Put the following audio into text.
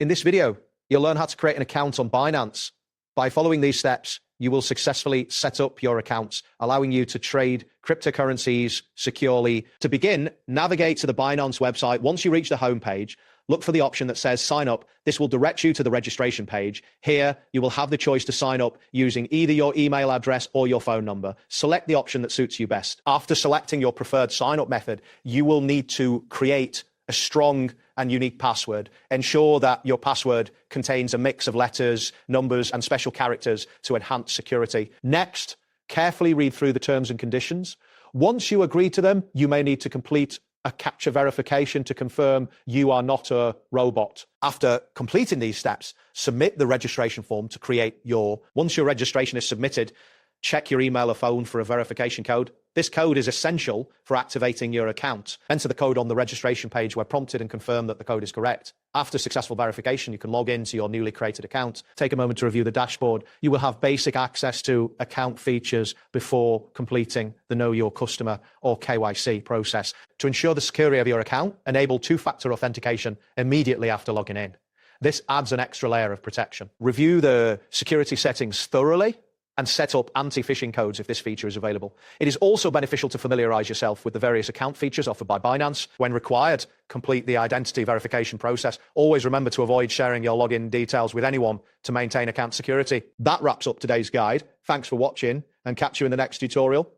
In this video, you'll learn how to create an account on Binance. By following these steps, you will successfully set up your accounts, allowing you to trade cryptocurrencies securely. To begin, navigate to the Binance website. Once you reach the homepage, look for the option that says sign up. This will direct you to the registration page. Here, you will have the choice to sign up using either your email address or your phone number. Select the option that suits you best. After selecting your preferred sign up method, you will need to create a strong and unique password. Ensure that your password contains a mix of letters, numbers, and special characters to enhance security. Next, carefully read through the terms and conditions. Once you agree to them, you may need to complete a captcha verification to confirm you are not a robot. After completing these steps, submit the registration form to create Once your registration is submitted, check your email or phone for a verification code. This code is essential for activating your account. Enter the code on the registration page where prompted and confirm that the code is correct. After successful verification, you can log into your newly created account. Take a moment to review the dashboard. You will have basic access to account features before completing the Know Your Customer or KYC process. To ensure the security of your account, enable two-factor authentication immediately after logging in. This adds an extra layer of protection. Review the security settings thoroughly and set up anti-phishing codes if this feature is available. It is also beneficial to familiarize yourself with the various account features offered by Binance. When required, complete the identity verification process. Always remember to avoid sharing your login details with anyone to maintain account security. That wraps up today's guide. Thanks for watching, and catch you in the next tutorial.